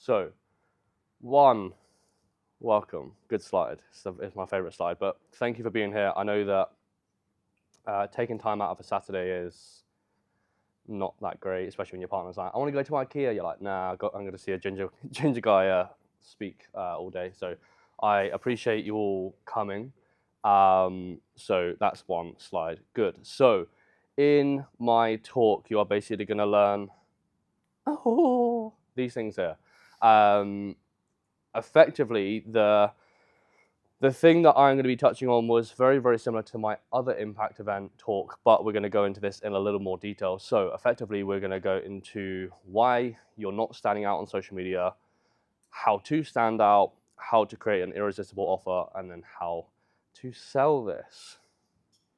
So, welcome. Good slide. It's my favorite slide, but thank you for being here. I know that taking time out of a Saturday is not that great, especially when your partner's like, I want to go to IKEA. You're like, nah, I'm going to see a ginger guy speak all day. So I appreciate you all coming. So that's one slide. Good. So in my talk, you are basically going to learn these things here. Effectively, the thing that I'm going to be touching on was very, very similar to my other impact event talk, but we're going to go into this in a little more detail. So effectively, we're going to go into why you're not standing out on social media, how to stand out, how to create an irresistible offer, and then how to sell this.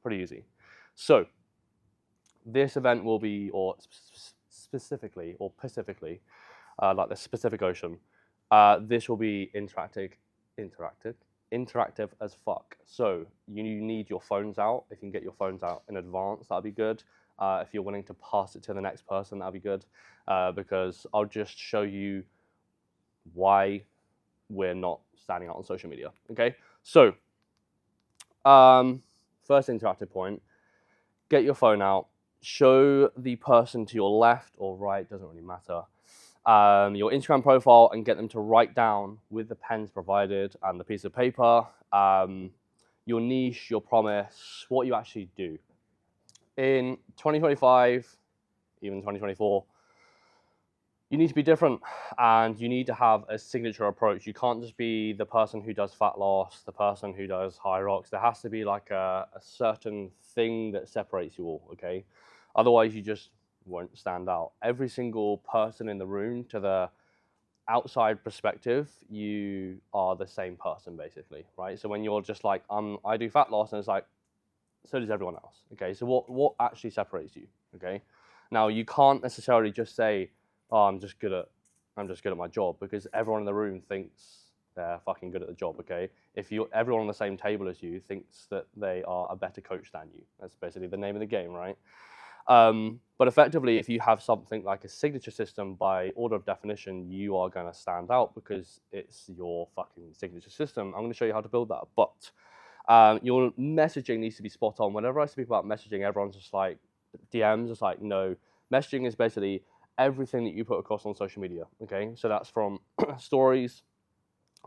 Pretty easy. So this event will be, or specifically, like the Pacific Ocean, this will be interactive as fuck. So you need your phones out. If you can get your phones out in advance, that'd be good. If you're willing to pass it to the next person, that'd be good. Because I'll just show you why we're not standing out on social media. Okay. So first interactive point, get your phone out, show the person to your left or right, doesn't really matter, your Instagram profile, and get them to write down with the pens provided and the piece of paper, your niche, your promise, what you actually do. In 2025, even 2024, you need to be different and you need to have a signature approach. You can't just be the person who does fat loss, the person who does high rocks. There has to be like a certain thing that separates you all, okay? Otherwise, you just won't stand out. Every single person in the room, to the outside perspective, you are the same person basically, right? So when you're just like, I do fat loss, and it's like, so does everyone else, okay? So what actually separates you, okay? Now, you can't necessarily just say, oh, I'm just good at my job, because everyone in the room thinks they're fucking good at the job, okay? If everyone on the same table as you thinks that they are a better coach than you, that's basically the name of the game, right? But effectively, if you have something like a signature system, by order of definition, you are going to stand out because it's your fucking signature system. I'm going to show you how to build that, but your messaging needs to be spot on. Whenever I speak about messaging, everyone's just like, DMs, just like, no. Messaging is basically everything that you put across on social media, okay? So that's from stories,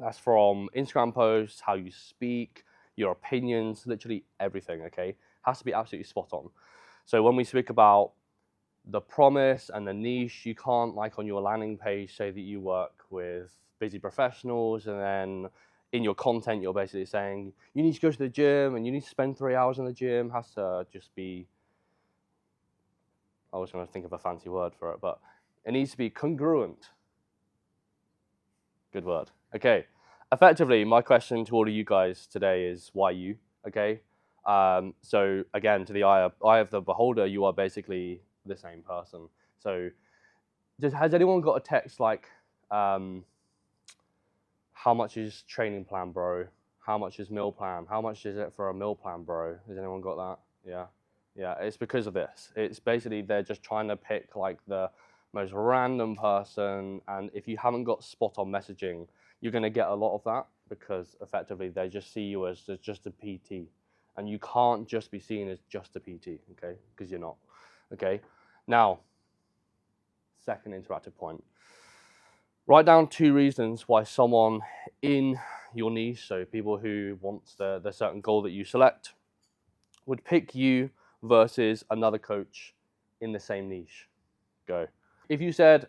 that's from Instagram posts, how you speak, your opinions, literally everything, okay? Has to be absolutely spot on. So when we speak about the promise and the niche, you can't, like on your landing page, say that you work with busy professionals, and then in your content, you're basically saying, you need to go to the gym and you need to spend 3 hours in the gym. Has to just be, I was going to think of a fancy word for it, but it needs to be congruent. Good word. Okay. Effectively, my question to all of you guys today is, why you? Okay. So again, to the eye of the beholder, you are basically the same person. So has anyone got a text like, how much is training plan, bro? How much is meal plan? How much is it for a meal plan, bro? Has anyone got that? Yeah. Yeah, it's because of this. It's basically they're just trying to pick like the most random person, and if you haven't got spot on messaging, you're going to get a lot of that, because effectively they just see you as just a PT, and you can't just be seen as just a PT, okay? Because you're not, okay? Now, second interactive point. Write down 2 reasons why someone in your niche, so people who want the certain goal that you select, would pick you versus another coach in the same niche. Go. If you said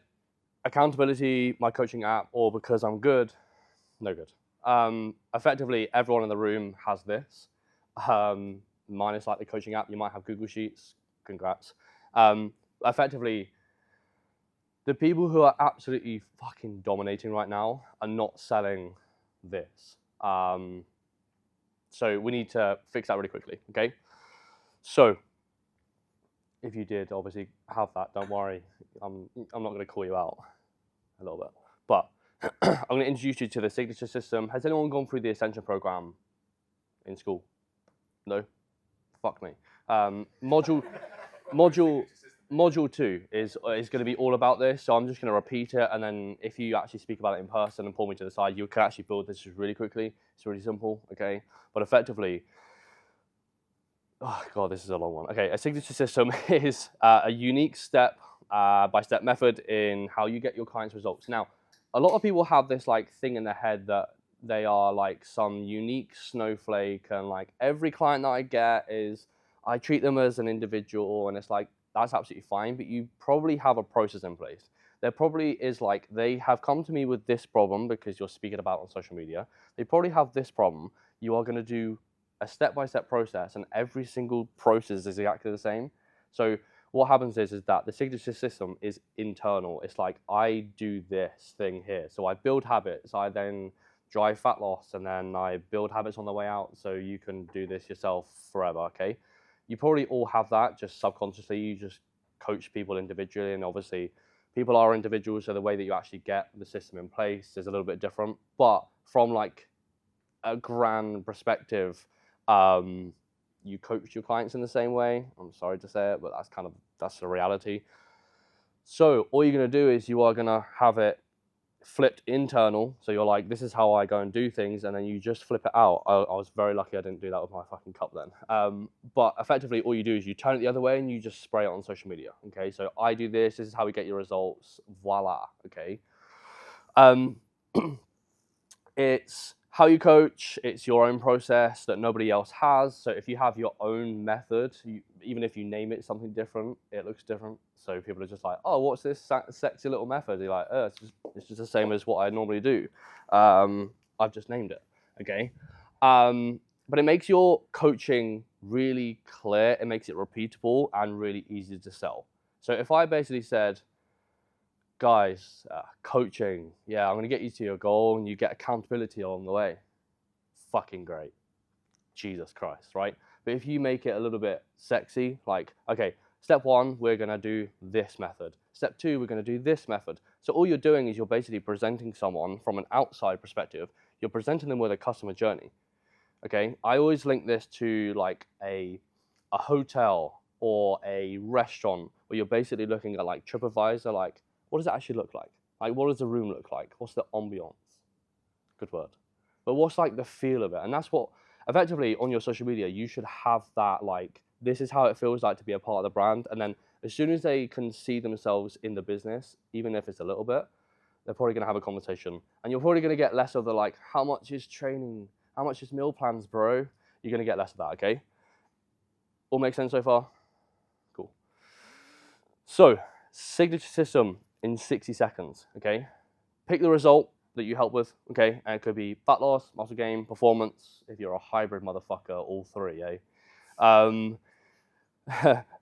accountability, my coaching app, or because I'm good, no good. Effectively, everyone in the room has this. Minus like the coaching app, you might have Google Sheets. Congrats. Effectively, the people who are absolutely fucking dominating right now are not selling this. So we need to fix that really quickly, okay? So if you did obviously have that, don't worry. I'm not going to call you out a little bit, but I'm going to introduce you to the signature system. Has anyone gone through the Ascension program in school? No? Fuck me. Module module 2 is going to be all about this. So I'm just going to repeat it, and then if you actually speak about it in person and pull me to the side, you can actually build this really quickly. It's really simple, okay? But effectively, oh god, this is a long one. Okay, a signature system is a unique step-by-step method in how you get your clients' results. Now, a lot of people have this like thing in their head that they are like some unique snowflake, and like every client that I get is, I treat them as an individual, and it's like, that's absolutely fine, but you probably have a process in place. There probably is like, they have come to me with this problem because you're speaking about it on social media. They probably have this problem. You are going to do a step-by-step process, and every single process is exactly the same. So what happens is that the signature system is internal. It's like, I do this thing here. So I build habits, I then drive fat loss, and then I build habits on the way out, so you can do this yourself forever, okay? You probably all have that just subconsciously. You just coach people individually, and obviously people are individuals, so the way that you actually get the system in place is a little bit different. But from like a grand perspective, you coach your clients in the same way. I'm sorry to say it, but that's the reality. So all you're going to do is you are going to have it flipped internal. So you're like, this is how I go and do things, and then you just flip it out. I was very lucky I didn't do that with my fucking cup then. But effectively all you do is you turn it the other way and you just spray it on social media. Okay, so I do this. This is how we get your results. Voila. Okay. It's how you coach. It's your own process that nobody else has. So if you have your own method, even if you name it something different, it looks different. So people are just like, oh, what's this sexy little method? You're like, oh, it's just the same as what I normally do. I've just named it, okay? But it makes your coaching really clear. It makes it repeatable and really easy to sell. So if I basically said, guys, coaching, yeah, I'm going to get you to your goal, and you get accountability along the way. Fucking great. Jesus Christ, right? But if you make it a little bit sexy, like, okay, step 1, we're going to do this method. Step 2, we're going to do this method. So all you're doing is you're basically presenting someone from an outside perspective. You're presenting them with a customer journey, okay? I always link this to like a hotel or a restaurant, where you're basically looking at like TripAdvisor, like, what does it actually look like? Like, what does the room look like? What's the ambiance? Good word. But what's like the feel of it? And that's what, effectively, on your social media, you should have that, like, this is how it feels like to be a part of the brand. And then as soon as they can see themselves in the business, even if it's a little bit, they're probably going to have a conversation. And you're probably going to get less of the, like, how much is training? How much is meal plans, bro? You're going to get less of that, okay? All make sense so far? Cool. So, signature system in 60 seconds, okay? Pick the result that you help with, okay? And it could be fat loss, muscle gain, performance. If you're a hybrid motherfucker, all three,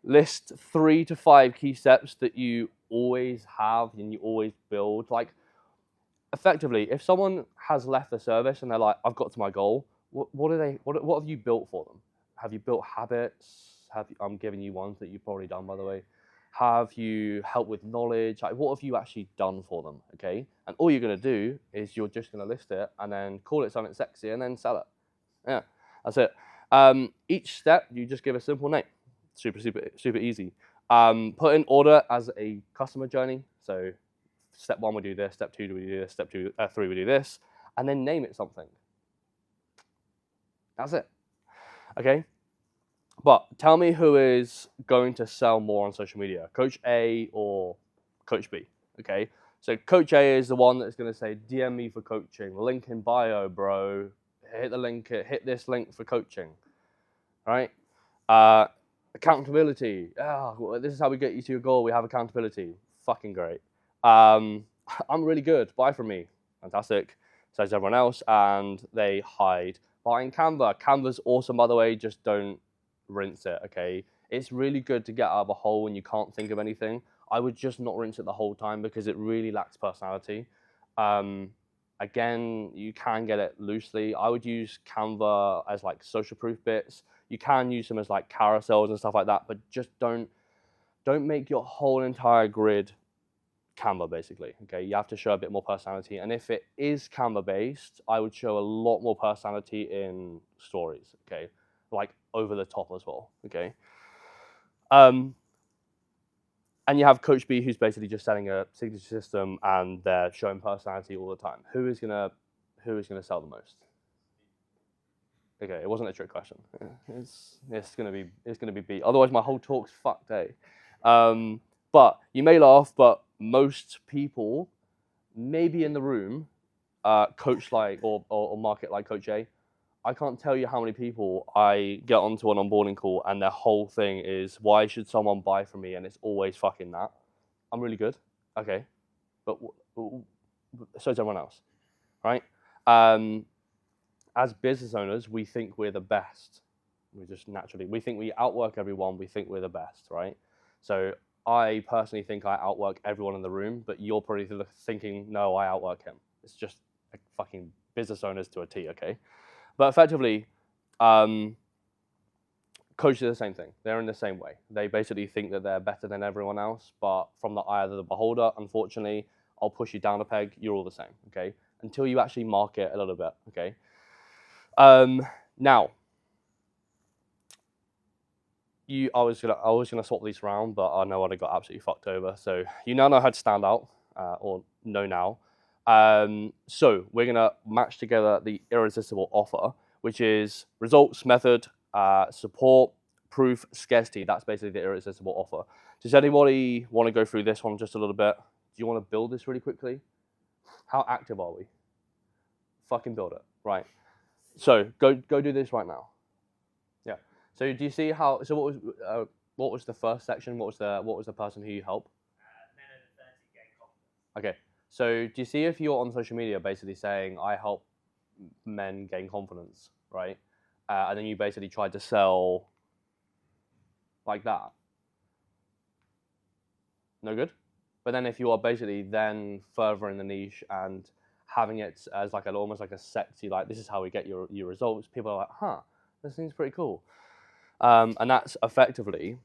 list 3 to 5 key steps that you always have and you always build. Like, effectively, if someone has left the service and they're like, I've got to my goal, what have you built for them? Have you built habits? I'm giving you ones that you've probably done, by the way. Have you helped with knowledge? Like, what have you actually done for them, okay? And all you're going to do is you're just going to list it and then call it something sexy and then sell it. Yeah, that's it. Each step, you just give a simple name. Super, super, super easy. Put in order as a customer journey. So step 1, we do this. Step 2, we do this. Step 3, we do this. And then name it something. That's it, okay? But tell me who is going to sell more on social media, Coach A or Coach B, okay? So Coach A is the one that's going to say, DM me for coaching, link in bio, bro. Hit the link, hit this link for coaching, right? Accountability. Oh, this is how we get you to your goal. We have accountability. Fucking great. I'm really good. Buy from me. Fantastic. Says everyone else, and they hide behind Canva. Canva's awesome, by the way. Just don't rinse it, okay? It's really good to get out of a hole when you can't think of anything. I would just not rinse it the whole time because it really lacks personality. Again, you can get it loosely. I would use Canva as like social proof bits. You can use them as like carousels and stuff like that, but just don't make your whole entire grid Canva, basically, okay? You have to show a bit more personality. And if it is Canva based, I would show a lot more personality in stories, okay? Like over the top as well, okay? And you have Coach B, who's basically just selling a signature system and they're showing personality all the time. Who is gonna sell the most? Okay, it wasn't a trick question. It's gonna be B. Otherwise, my whole talk's fucked, eh? But you may laugh, but most people, maybe in the room, coach like or market like Coach A. I can't tell you how many people I get onto an onboarding call and their whole thing is, why should someone buy from me? And it's always fucking that. I'm really good. Okay. But so is everyone else, right? As business owners, we think we're the best. We think we outwork everyone. We think we're the best, right? So I personally think I outwork everyone in the room, but you're probably thinking, no, I outwork him. It's just like fucking business owners to a T, okay? But effectively, coaches are the same thing. They're in the same way. They basically think that they're better than everyone else, but from the eye of the beholder, unfortunately, I'll push you down a peg. You're all the same, okay? Until you actually market a little bit, okay? Now, I was gonna swap these around, but I know I got absolutely fucked over. So you now know how to stand out, or know now. So we're gonna match together the irresistible offer, which is results, method, support, proof, scarcity. That's basically the irresistible offer. Does anybody want to go through this one just a little bit? Do you want to build this really quickly? How active are we? Fucking build it, right? So go do this right now. Yeah. So do you see how? So what was the first section? What was the person who you help? Men over 30 gain confidence. Okay. So do you see if you're on social media basically saying, I help men gain confidence, right? And then you basically tried to sell like that. No good? But then if you are basically then further in the niche and having it as like almost like a sexy, like this is how we get your results, people are like, huh, this seems pretty cool. And that's effectively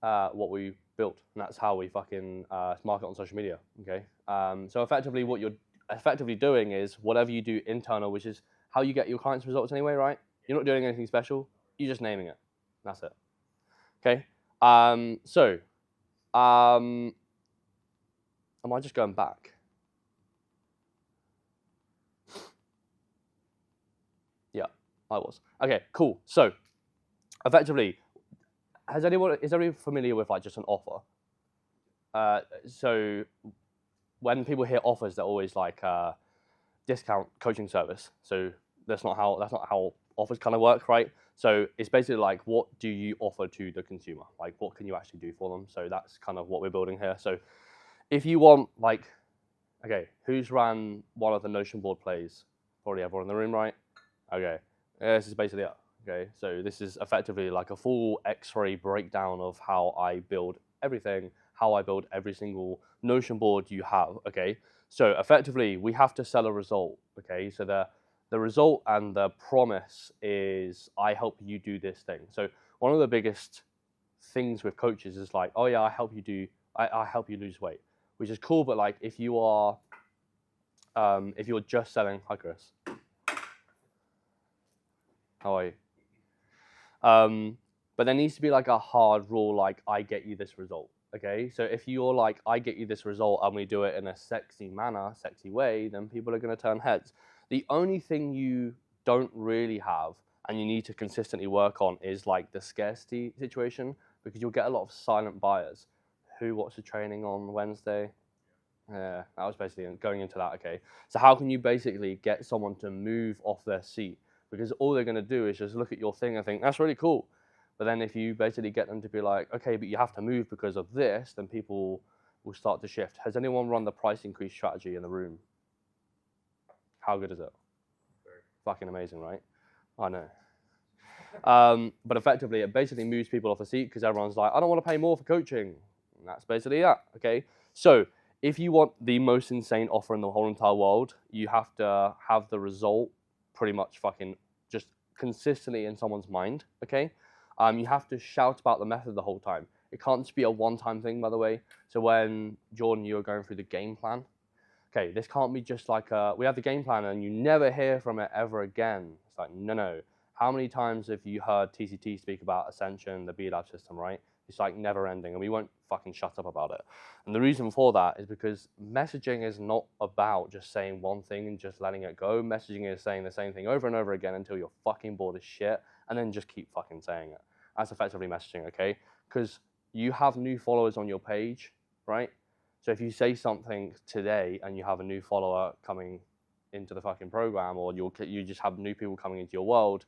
what we built, and that's how we fucking market on social media. Okay, so effectively, what you're effectively doing is whatever you do internal, which is how you get your clients' results anyway, right? You're not doing anything special. You're just naming it. That's it. Okay. Am I just going back? Yeah, I was. Okay, cool. So, effectively, is everyone familiar with like just an offer? So when people hear offers, they're always like discount coaching service. So that's not how offers kind of work, right? So it's basically like, what do you offer to the consumer? Like, what can you actually do for them? So that's kind of what we're building here. So if you want, like, okay, who's ran one of the Notion board plays? Probably everyone in the room, right? Okay, this is basically it. Okay, so this is effectively like a full X-ray breakdown of how I build everything, how I build every single Notion board you have. Okay, so effectively we have to sell a result. Okay, so the result and the promise is I help you do this thing. So one of the biggest things with coaches is like, oh yeah, I help you lose weight, which is cool. But like if you're just selling, hi Chris, how are you? But there needs to be like a hard rule, like I get you this result. Okay, so if you're like, I get you this result and we do it in a sexy manner, sexy way, then people are going to turn heads. The only thing you don't really have and you need to consistently work on is like the scarcity situation, because you'll get a lot of silent buyers. Who watched the training on Wednesday? Yeah, that was basically going into that. Okay, so how can you basically get someone to move off their seat? Because all they're going to do is just look at your thing and think, that's really cool. But then if you basically get them to be like, okay, but you have to move because of this, then people will start to shift. Has anyone run the price increase strategy in the room? How good is it? Fucking amazing, right? I know. But effectively, it basically moves people off the seat because everyone's like, I don't want to pay more for coaching. And that's basically that, okay? So if you want the most insane offer in the whole entire world, you have to have the result pretty much fucking just consistently in someone's mind, okay? You have to shout about the method the whole time. It can't just be a one-time thing, by the way. So when Jordan, you were going through the game plan, okay, this can't be just like we have the game plan and you never hear from it ever again. It's like, no. How many times have you heard TCT speak about Ascension, the B-Lab system, right? It's like never ending, and we won't fucking shut up about it. And the reason for that is because messaging is not about just saying one thing and just letting it go. Messaging is saying the same thing over and over again until you're fucking bored as shit, and then just keep fucking saying it. That's effectively messaging, okay? Because you have new followers on your page, right? So if you say something today and you have a new follower coming into the fucking program, or you just have new people coming into your world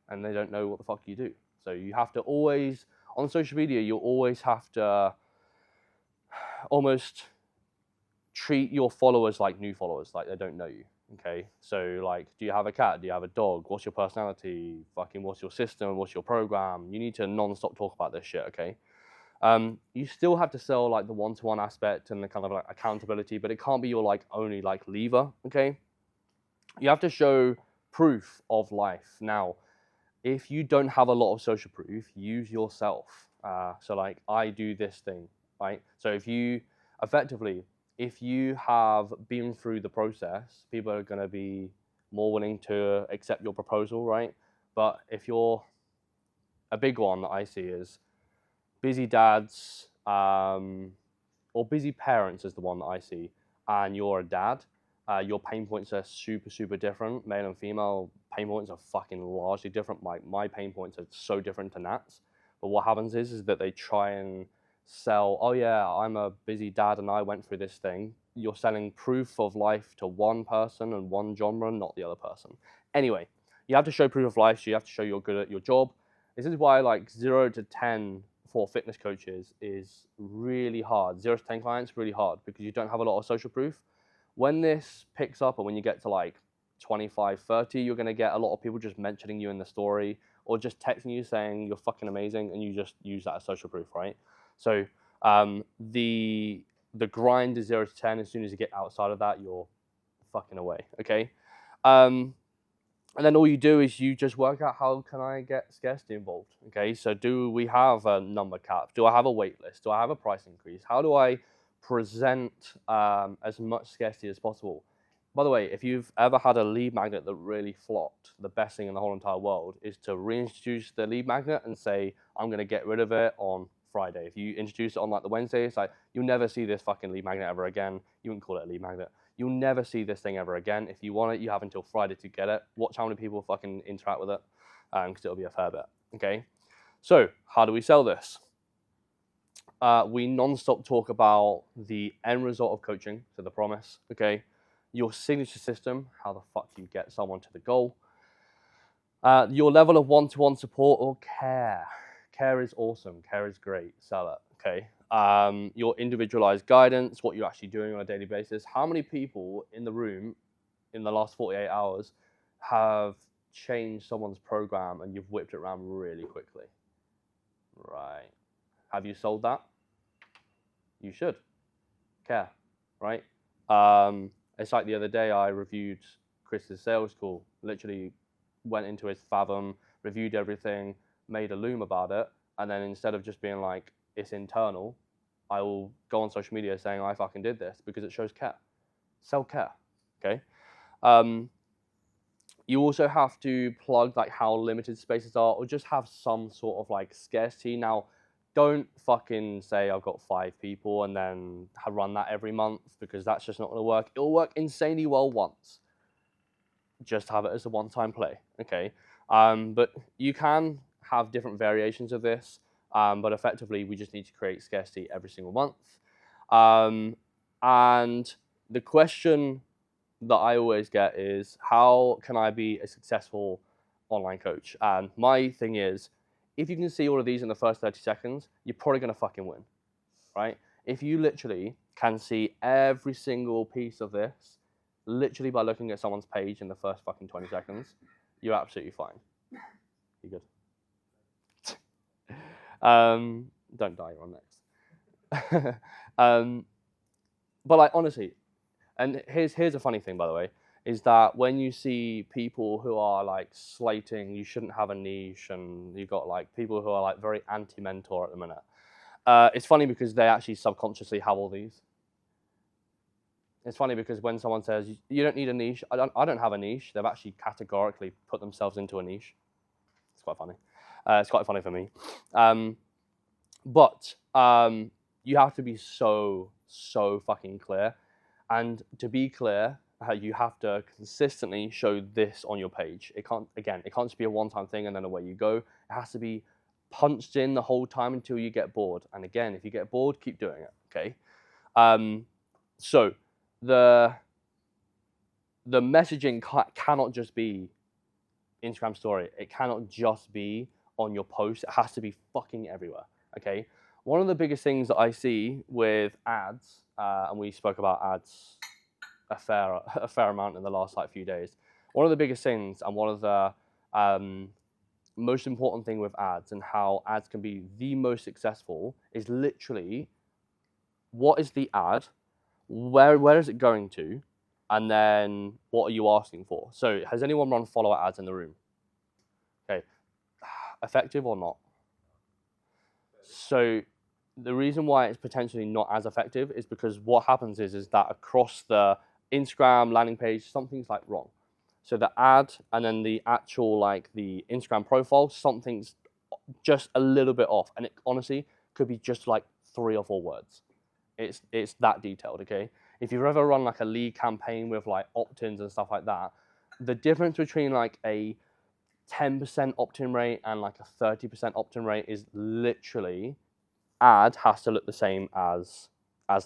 and they don't know what the fuck you do. So you have to always, on social media, you'll always have to almost treat your followers like new followers, like they don't know you, okay? So like, do you have a cat? Do you have a dog? What's your personality? Fucking what's your system? What's your program? You need to non-stop talk about this shit, okay? You still have to sell like the one-to-one aspect and the kind of like accountability, but it can't be your like only like lever, okay? You have to show proof of life. Now, if you don't have a lot of social proof, use yourself. So like, I do this thing, right? So if you have been through the process, people are going to be more willing to accept your proposal, right? But if you're, a big one that I see is busy dads, or busy parents is the one that I see, and you're a dad, your pain points are super, super different. Male and female pain points are fucking largely different. My pain points are so different to Nat's. But what happens is that they try and sell, oh yeah, I'm a busy dad and I went through this thing. You're selling proof of life to one person and one genre, not the other person. Anyway, you have to show proof of life, so you have to show you're good at your job. This is why like 0 to 10 for fitness coaches is really hard. 0 to 10 clients, really hard, because you don't have a lot of social proof. When this picks up and when you get to like 25, 30, you're going to get a lot of people just mentioning you in the story or just texting you saying you're fucking amazing, and you just use that as social proof, right? So the grind is 0 to 10. As soon as you get outside of that, you're fucking away, okay? And then all you do is you just work out, how can I get scarcity involved, okay? So do we have a number cap? Do I have a wait list? Do I have a price increase? How do I present as much scarcity as possible? By the way, if you've ever had a lead magnet that really flopped, the best thing in the whole entire world is to reintroduce the lead magnet and say, I'm going to get rid of it on Friday. If you introduce it on like the Wednesday, it's like, you'll never see this fucking lead magnet ever again. You wouldn't call it a lead magnet. You'll never see this thing ever again. If you want it, you have until Friday to get it. Watch how many people fucking interact with it, because it'll be a fair bit, okay? So how do we sell this? We non-stop talk about the end result of coaching, so the promise, okay? Your signature system, how the fuck you get someone to the goal. Your level of one-to-one support or care. Care is awesome. Care is great. Sell it, okay? Your individualized guidance, what you're actually doing on a daily basis. How many people in the room in the last 48 hours have changed someone's program and you've whipped it around really quickly? Right. Have you sold that? You should. Care, right? It's like the other day I reviewed Chris's sales call. Literally went into his Fathom, reviewed everything, made a loom about it, and then instead of just being like, it's internal, I will go on social media saying I fucking did this because it shows care. Sell care, okay? You also have to plug like how limited spaces are, or just have some sort of like scarcity. Now, don't fucking say I've got 5 people and then run that every month, because that's just not going to work. It'll work insanely well once. Just have it as a one-time play, okay? But you can have different variations of this, but effectively we just need to create scarcity every single month. And the question that I always get is, how can I be a successful online coach? And my thing is, if you can see all of these in the first 30 seconds, you're probably going to fucking win, right? If you literally can see every single piece of this, literally by looking at someone's page in the first fucking 20 seconds, you're absolutely fine. You good? Don't die, you're on next. But like, honestly, and here's a funny thing, by the way, is that when you see people who are like slating, you shouldn't have a niche, and you've got like people who are like very anti-mentor at the minute, it's funny because they actually subconsciously have all these. It's funny because when someone says, you don't need a niche, I don't have a niche, they've actually categorically put themselves into a niche. It's quite funny. It's quite funny for me. But you have to be so fucking clear. And to be clear, you have to consistently show this on your page. It can't just be a one-time thing and then away you go. It has to be punched in the whole time until you get bored. And again, if you get bored, keep doing it. Okay. So the messaging cannot just be Instagram story. It cannot just be on your post. It has to be fucking everywhere. Okay. One of the biggest things that I see with ads, and we spoke about ads a fair amount in the last few days. One of the biggest things and one of the most important thing with ads and how ads can be the most successful is literally what is the ad, where is it going to, and then what are you asking for? So has anyone run follower ads in the room? Okay, effective or not? So the reason why it's potentially not as effective is because what happens is that across the Instagram landing page, something's wrong. So the ad and then the actual the Instagram profile, something's just a little bit off, and it honestly could be just 3 or 4 words. It's that detailed. Okay, if you've ever run a lead campaign with opt-ins and stuff like that, the difference between a 10% opt-in rate and a 30% opt-in rate is literally ad has to look the same as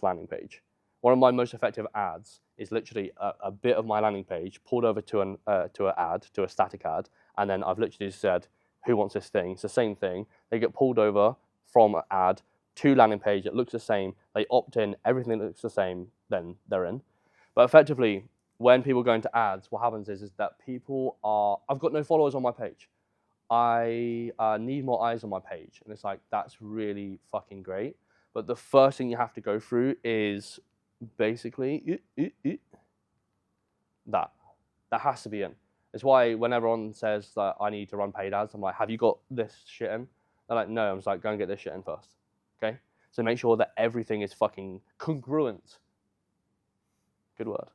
landing page. One of my most effective ads is literally a bit of my landing page pulled over to an to a static ad, and then I've literally said, who wants this thing? It's the same thing. They get pulled over from an ad to landing page. It looks the same. They opt in. Everything looks the same. Then they're in. But effectively, when people go into ads, what happens is that people are, I've got no followers on my page. I need more eyes on my page. And it's that's really fucking great. But the first thing you have to go through is basically that has to be in. It's why when everyone says that I need to run paid ads, I'm like, have you got this shit in? They're like, no. I'm just go and get this shit in first. Okay? So make sure that everything is fucking congruent. Good word.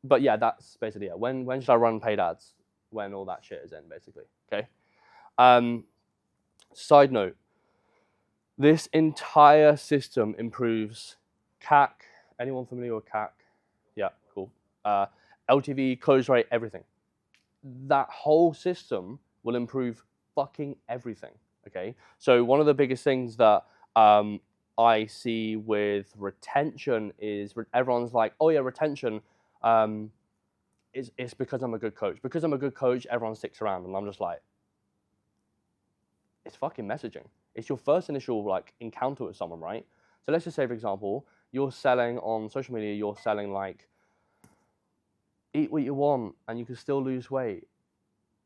But yeah, that's basically it. When should I run paid ads? When all that shit is in, basically. Okay. Side note, this entire system improves CAC. Anyone familiar with CAC? Yeah, cool. LTV, close rate, everything. That whole system will improve fucking everything. Okay. So one of the biggest things that I see with retention is everyone's like, oh yeah, retention. It's because I'm a good coach. Because I'm a good coach, everyone sticks around, and I'm just like, it's fucking messaging. It's your first initial encounter with someone, right? So let's just say, for example, you're selling on social media. You're selling eat what you want, and you can still lose weight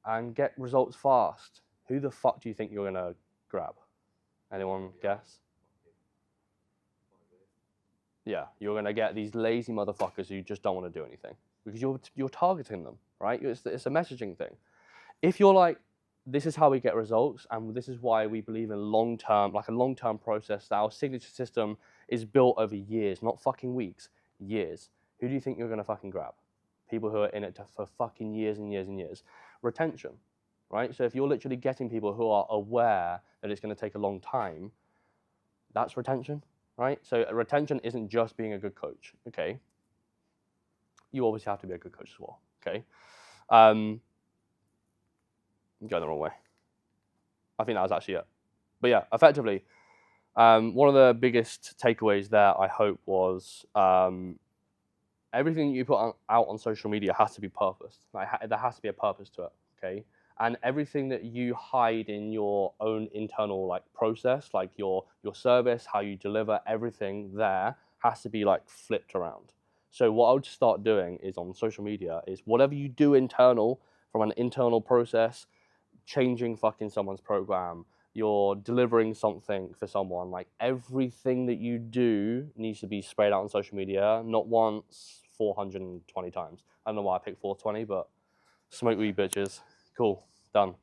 and get results fast. Who the fuck do you think you're gonna grab? Anyone guess? Yeah, you're gonna get these lazy motherfuckers who just don't want to do anything because you're targeting them, right? It's a messaging thing. If you're this is how we get results, and this is why we believe in long-term, a long-term process. That our signature system is built over years, not fucking weeks, years. Who do you think you're gonna fucking grab? People who are in it for fucking years and years and years. Retention, right? So if you're literally getting people who are aware that it's gonna take a long time, that's retention, right? So retention isn't just being a good coach, okay? You obviously have to be a good coach as well, okay? I'm going the wrong way. I think that was actually it. But yeah, effectively, one of the biggest takeaways there, I hope, was everything you put out on social media has to be purposed. There has to be a purpose to it, okay? And everything that you hide in your own internal process, your service, how you deliver, everything there has to be flipped around. So what I would start doing is on social media is whatever you do internal from an internal process, changing fucking someone's program, you're delivering something for someone, everything that you do needs to be sprayed out on social media, not once, 420 times. I don't know why I picked 420, but smoke weed, bitches. Cool, done.